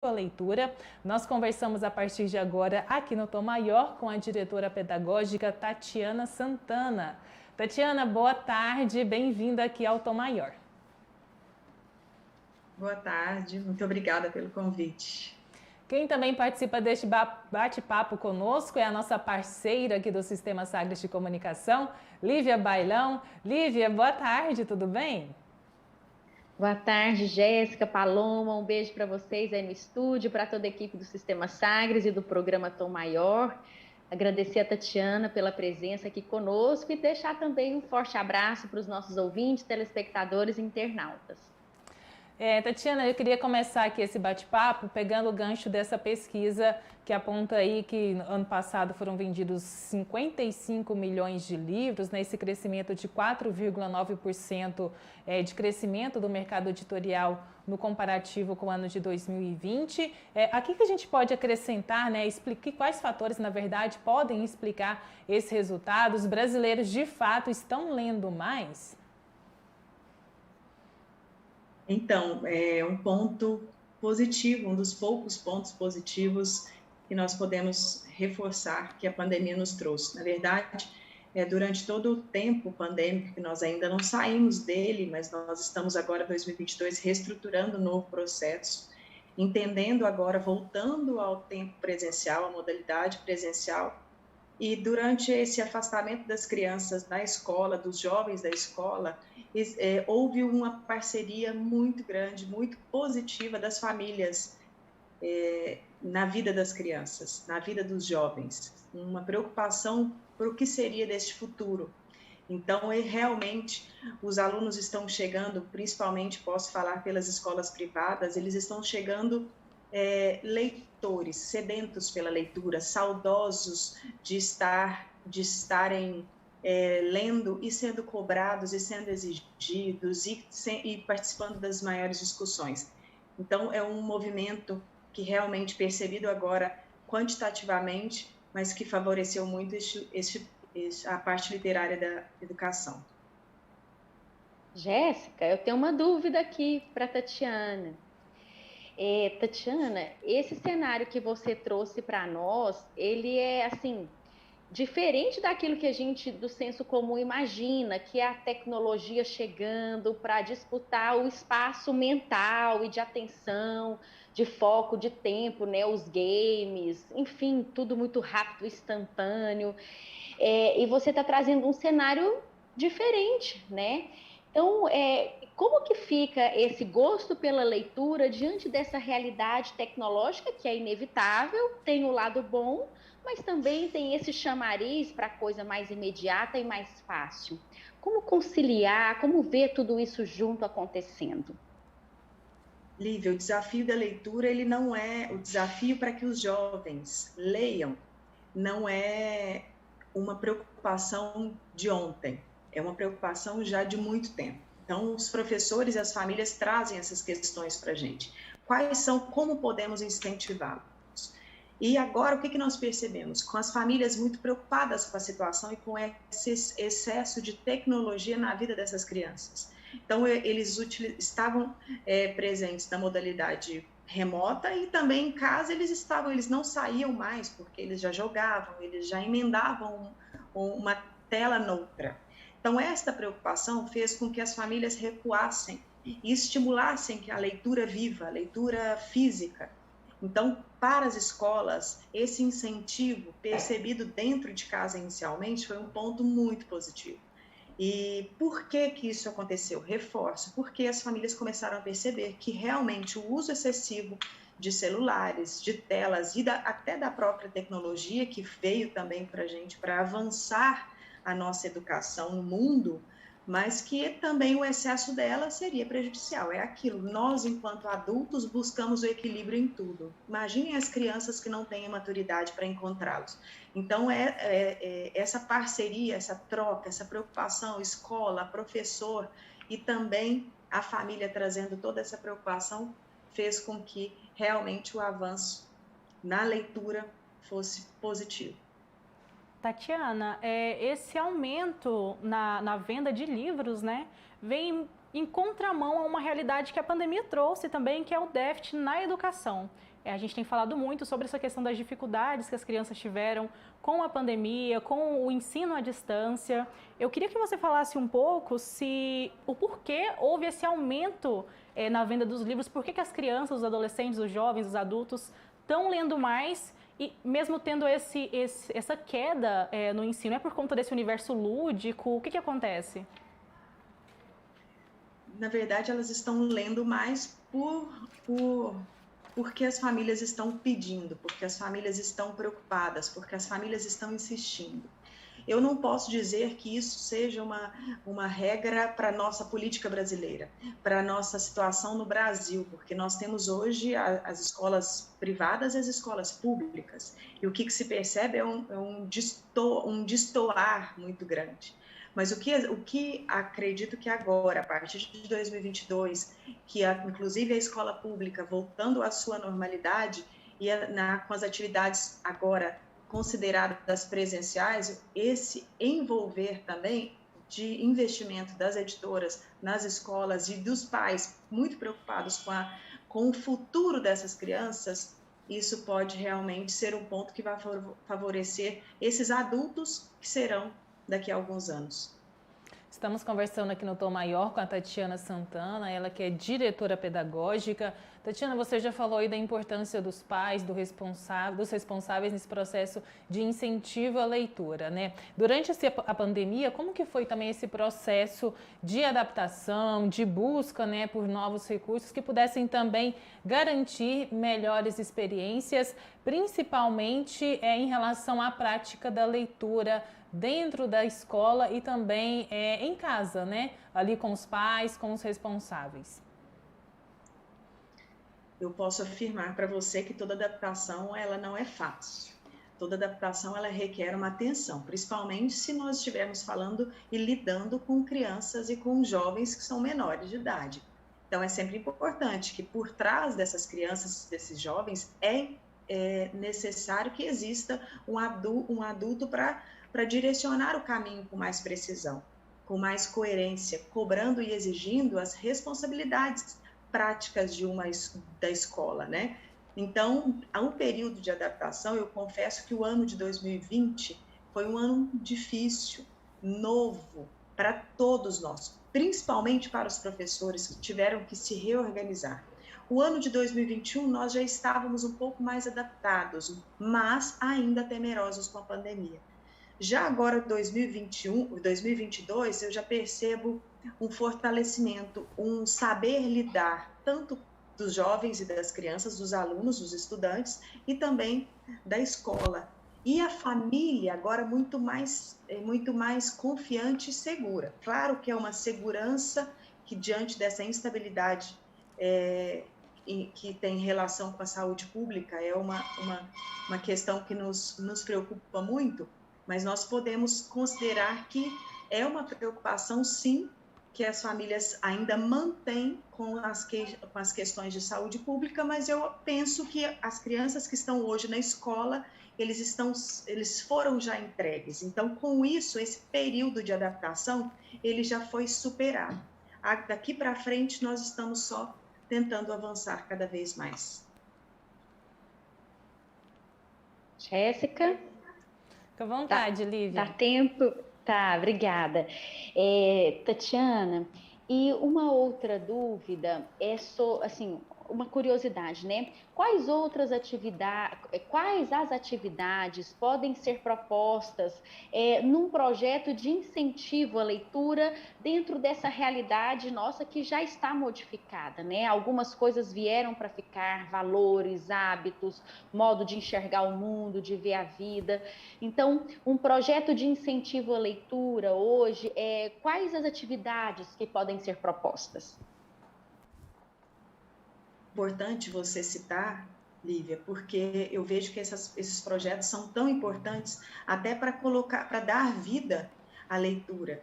a leitura. Nós conversamos a partir de agora aqui no Tom Maior com a diretora pedagógica Tatiana Santana. Tatiana, boa tarde, bem-vinda aqui ao Tom Maior. Boa tarde, muito obrigada pelo convite. Quem também participa deste bate-papo conosco é a nossa parceira aqui do Sistema Sagres de Comunicação, Lívia Bailão. Lívia, boa tarde, tudo bem? Boa tarde, Jéssica, Paloma, um beijo para vocês aí no estúdio, para toda a equipe do Sistema Sagres e do programa Tom Maior. Agradecer a Tatiana pela presença aqui conosco e deixar também um forte abraço para os nossos ouvintes, telespectadores e internautas. Tatiana, eu queria começar aqui esse bate-papo pegando o gancho dessa pesquisa que aponta aí que ano passado foram vendidos 55 milhões de livros, né? Esse crescimento de 4,9% de crescimento do mercado editorial no comparativo com o ano de 2020. Aqui que a gente pode acrescentar, né? Explicar quais fatores, na verdade, podem explicar esse resultado. Os brasileiros, de fato, estão lendo mais? Então, é um ponto positivo, um dos poucos pontos positivos que nós podemos reforçar que a pandemia nos trouxe. Na verdade, durante todo o tempo pandêmico, que nós ainda não saímos dele, mas nós estamos agora, em 2022, reestruturando um novo processo, entendendo agora, voltando ao tempo presencial, à modalidade presencial, e durante esse afastamento das crianças da escola, dos jovens da escola, houve uma parceria muito grande, muito positiva das famílias na vida das crianças, na vida dos jovens, uma preocupação por o que seria deste futuro. Então, realmente, os alunos estão chegando, principalmente posso falar pelas escolas privadas, eles estão chegando leitores, sedentos pela leitura, saudosos de estarem lendo e sendo cobrados e sendo exigidos e participando das maiores discussões. Então, é um movimento que realmente percebido agora quantitativamente, mas que favoreceu muito a parte literária da educação. Jéssica, eu tenho uma dúvida aqui para a Tatiana. Tatiana, esse cenário que você trouxe para nós, ele é assim, diferente daquilo que a gente, do senso comum, imagina, que é a tecnologia chegando para disputar o espaço mental e de atenção, de foco, de tempo, né? Os games, enfim, tudo muito rápido, instantâneo. E você está trazendo um cenário diferente, né? Então, como que fica esse gosto pela leitura diante dessa realidade tecnológica que é inevitável, tem o lado bom, mas também tem esse chamariz para coisa mais imediata e mais fácil. Como conciliar, como ver tudo isso junto acontecendo? Lívia, o desafio da leitura, ele não é o desafio para que os jovens leiam, não é uma preocupação de ontem, é uma preocupação já de muito tempo. Então, os professores e as famílias trazem essas questões para a gente. Como podemos incentivá-los? E agora, o que nós percebemos? Com as famílias muito preocupadas com a situação e com esse excesso de tecnologia na vida dessas crianças. Então, eles estavam presentes na modalidade remota e também em casa eles não saíam mais, porque eles já jogavam, eles já emendavam uma tela noutra. Então, esta preocupação fez com que as famílias recuassem e estimulassem que a leitura viva, a leitura física. Então, para as escolas, esse incentivo percebido dentro de casa inicialmente foi um ponto muito positivo. E por que isso aconteceu? Reforço, porque as famílias começaram a perceber que realmente o uso excessivo de celulares, de telas e até da própria tecnologia que veio também para a gente para avançar a nossa educação no mundo, mas que também o excesso dela seria prejudicial. É aquilo, nós, enquanto adultos, buscamos o equilíbrio em tudo. Imaginem as crianças que não têm a maturidade para encontrá-los. Então, essa parceria, essa troca, essa preocupação, escola, professor e também a família trazendo toda essa preocupação, fez com que realmente o avanço na leitura fosse positivo. Tatiana, esse aumento na venda de livros, né, vem em contramão a uma realidade que a pandemia trouxe também, que é o déficit na educação. A gente tem falado muito sobre essa questão das dificuldades que as crianças tiveram com a pandemia, com o ensino à distância. Eu queria que você falasse um pouco o porquê houve esse aumento na venda dos livros, por que as crianças, os adolescentes, os jovens, os adultos estão lendo mais e mesmo tendo essa queda no ensino. É por conta desse universo lúdico? O que acontece? Na verdade, elas estão lendo mais porque as famílias estão pedindo, porque as famílias estão preocupadas, porque as famílias estão insistindo. Eu não posso dizer que isso seja uma regra para a nossa política brasileira, para a nossa situação no Brasil, porque nós temos hoje as escolas privadas e as escolas públicas, e o que se percebe é um destoar muito grande. Mas o que acredito que agora, a partir de 2022, que inclusive a escola pública voltando à sua normalidade e com as atividades agora consideradas presenciais, esse envolver também de investimento das editoras nas escolas e dos pais muito preocupados com o futuro dessas crianças, isso pode realmente ser um ponto que vai favorecer esses adultos que serão daqui a alguns anos. Estamos conversando aqui no Tom Maior com a Tatiana Santana, ela que é diretora pedagógica. Tatiana, você já falou aí da importância dos pais, dos responsáveis nesse processo de incentivo à leitura, né? Durante a pandemia, como que foi também esse processo de adaptação, de busca, né, por novos recursos que pudessem também garantir melhores experiências, principalmente em relação à prática da leitura dentro da escola e também em casa, né? Ali com os pais, com os responsáveis. Eu posso afirmar para você que toda adaptação ela não é fácil. Toda adaptação ela requer uma atenção, principalmente se nós estivermos falando e lidando com crianças e com jovens que são menores de idade. Então é sempre importante que por trás dessas crianças, desses jovens, é necessário que exista um adulto para direcionar o caminho com mais precisão, com mais coerência, cobrando e exigindo as responsabilidades práticas da escola, né? Então, há um período de adaptação. Eu confesso que o ano de 2020 foi um ano difícil, novo para todos nós, principalmente para os professores que tiveram que se reorganizar. O ano de 2021 nós já estávamos um pouco mais adaptados, mas ainda temerosos com a pandemia. Já agora, 2022, eu já percebo um fortalecimento, um saber lidar, tanto dos jovens e das crianças, dos alunos, dos estudantes, e também da escola. E a família agora muito mais confiante e segura. Claro que é uma segurança que, diante dessa instabilidade que tem relação com a saúde pública, é uma questão que nos preocupa muito, mas nós podemos considerar que é uma preocupação, sim, que as famílias ainda mantêm com as questões de saúde pública, mas eu penso que as crianças que estão hoje na escola, eles foram já entregues. Então, com isso, esse período de adaptação, ele já foi superado. Daqui para frente, nós estamos só tentando avançar cada vez mais. Jéssica? Fica à vontade, Lívia. Dá tempo? Tá, obrigada. Tatiana, e uma outra dúvida uma curiosidade, né? Quais as atividades podem ser propostas num projeto de incentivo à leitura dentro dessa realidade nossa que já está modificada, né? Algumas coisas vieram para ficar, valores, hábitos, modo de enxergar o mundo, de ver a vida. Então, um projeto de incentivo à leitura hoje, quais as atividades que podem ser propostas? Importante você citar, Lívia, porque eu vejo que esses projetos são tão importantes até para dar vida à leitura.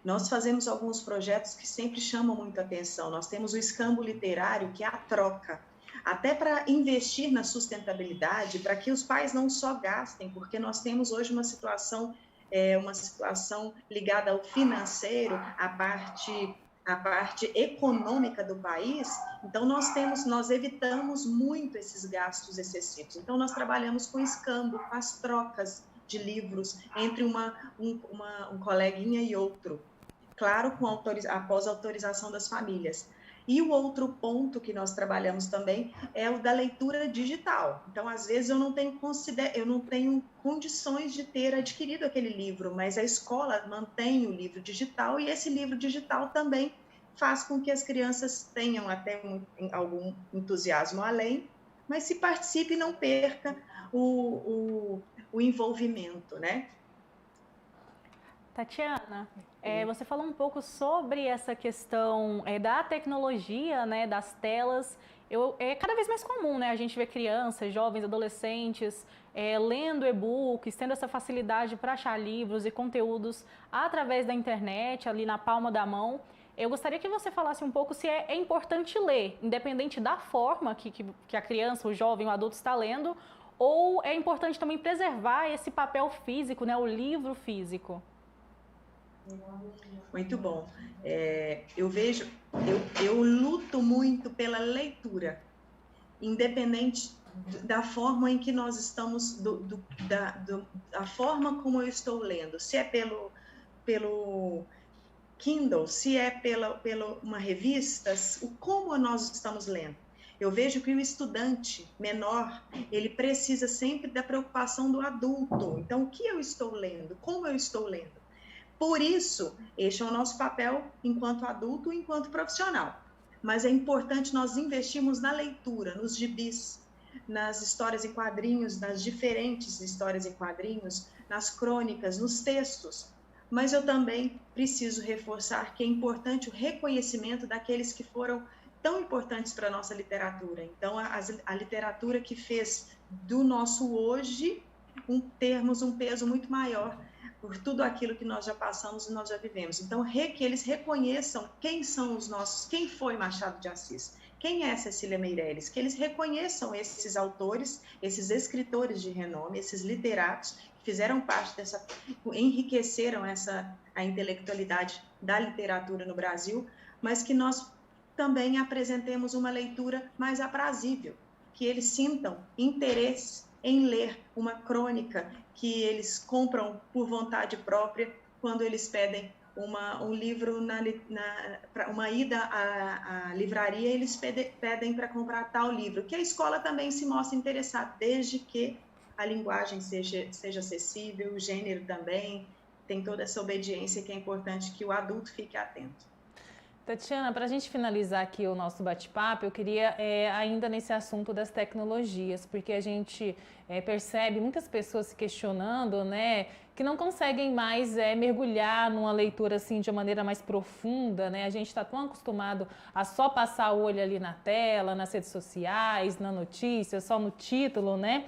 Nós fazemos alguns projetos que sempre chamam muita atenção. Nós temos o escambo literário, que é a troca, até para investir na sustentabilidade, para que os pais não só gastem, porque nós temos hoje uma situação ligada ao financeiro, à parte a parte econômica do país, então nós evitamos muito esses gastos excessivos. Então nós trabalhamos com escambo, com as trocas de livros entre um coleguinha e outro, claro, após a autorização das famílias. E o outro ponto que nós trabalhamos também é o da leitura digital. Então, às vezes, eu não tenho condições de ter adquirido aquele livro, mas a escola mantém o livro digital e esse livro digital também faz com que as crianças tenham até algum entusiasmo além, mas se participe e não perca o envolvimento, né? Tatiana, você falou um pouco sobre essa questão da tecnologia, né, das telas. É cada vez mais comum, né, a gente ver crianças, jovens, adolescentes lendo e-books, tendo essa facilidade para achar livros e conteúdos através da internet, ali na palma da mão. Eu gostaria que você falasse um pouco se é importante ler, independente da forma que a criança, o jovem, o adulto está lendo, ou é importante também preservar esse papel físico, né, o livro físico. Muito bom. Eu luto muito pela leitura, independente da forma em que nós estamos, da forma como eu estou lendo, se é pelo Kindle, se é pela uma revista, como nós estamos lendo. Eu vejo que o estudante menor, ele precisa sempre da preocupação do adulto. Então, o que eu estou lendo? Como eu estou lendo? Por isso, este é o nosso papel enquanto adulto e enquanto profissional. Mas é importante nós investirmos na leitura, nos gibis, nas histórias em quadrinhos, nas diferentes histórias em quadrinhos, nas crônicas, nos textos. Mas eu também preciso reforçar que é importante o reconhecimento daqueles que foram tão importantes para a nossa literatura. Então, a literatura que fez do nosso hoje termos um peso muito maior por tudo aquilo que nós já passamos e nós já vivemos. Então, que eles reconheçam quem são os nossos, quem foi Machado de Assis, quem é Cecília Meirelles, que eles reconheçam esses autores, esses escritores de renome, esses literatos que fizeram parte enriqueceram a intelectualidade da literatura no Brasil, mas que nós também apresentemos uma leitura mais aprazível, que eles sintam interesse em ler uma crônica que eles compram por vontade própria quando eles pedem um livro, uma ida à livraria, eles pedem para comprar tal livro, que a escola também se mostra interessada, desde que a linguagem seja acessível, o gênero também, tem toda essa obediência que é importante que o adulto fique atento. Tatiana, para a gente finalizar aqui o nosso bate-papo, eu queria ainda nesse assunto das tecnologias, porque a gente percebe muitas pessoas se questionando, né, que não conseguem mais mergulhar numa leitura assim de uma maneira mais profunda, né? A gente está tão acostumado a só passar o olho ali na tela, nas redes sociais, na notícia, só no título, né?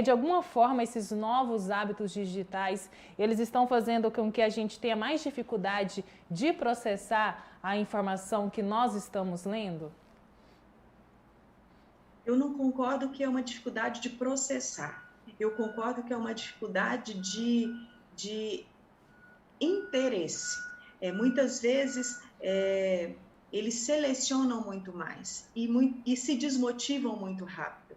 De alguma forma, esses novos hábitos digitais, eles estão fazendo com que a gente tenha mais dificuldade de processar a informação que nós estamos lendo? Eu não concordo que é uma dificuldade de processar. Eu concordo que é uma dificuldade de interesse. Muitas vezes, eles selecionam muito mais e se desmotivam muito rápido.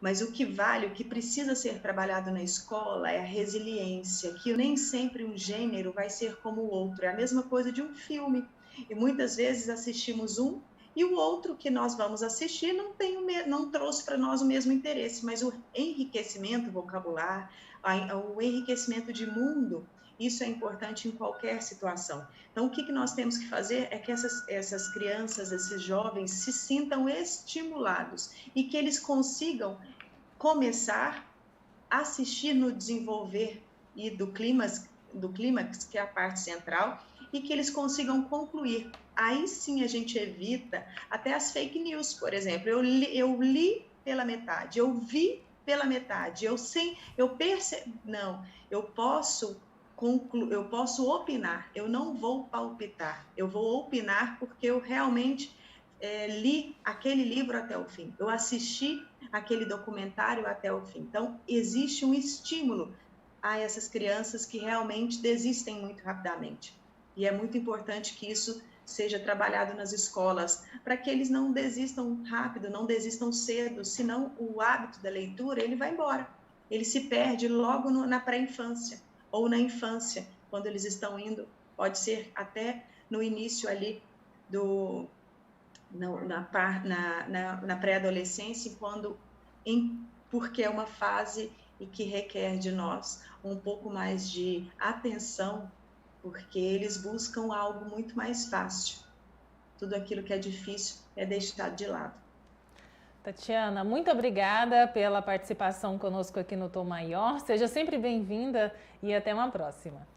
Mas o que vale, o que precisa ser trabalhado na escola é a resiliência, que nem sempre um gênero vai ser como o outro. É a mesma coisa de um filme. E muitas vezes assistimos um e o outro que nós vamos assistir não trouxe para nós o mesmo interesse, mas o enriquecimento vocabular, o enriquecimento de mundo, isso é importante em qualquer situação. Então, o que nós temos que fazer é que essas crianças, esses jovens se sintam estimulados e que eles consigam começar a assistir no desenvolver e do clímax, que é a parte central, e que eles consigam concluir. Aí sim a gente evita até as fake news, por exemplo. Eu li pela metade, eu vi pela metade, eu posso opinar, eu não vou palpitar, eu vou opinar porque eu realmente li aquele livro até o fim, eu assisti aquele documentário até o fim. Então, existe um estímulo a essas crianças que realmente desistem muito rapidamente. E é muito importante que isso seja trabalhado nas escolas, para que eles não desistam rápido, não desistam cedo, senão o hábito da leitura ele vai embora. Ele se perde logo na pré-infância ou na infância, quando eles estão indo, pode ser até no início ali na pré-adolescência, porque é uma fase e que requer de nós um pouco mais de atenção, porque eles buscam algo muito mais fácil. Tudo aquilo que é difícil é deixado de lado. Tatiana, muito obrigada pela participação conosco aqui no Tom Maior. Seja sempre bem-vinda e até uma próxima.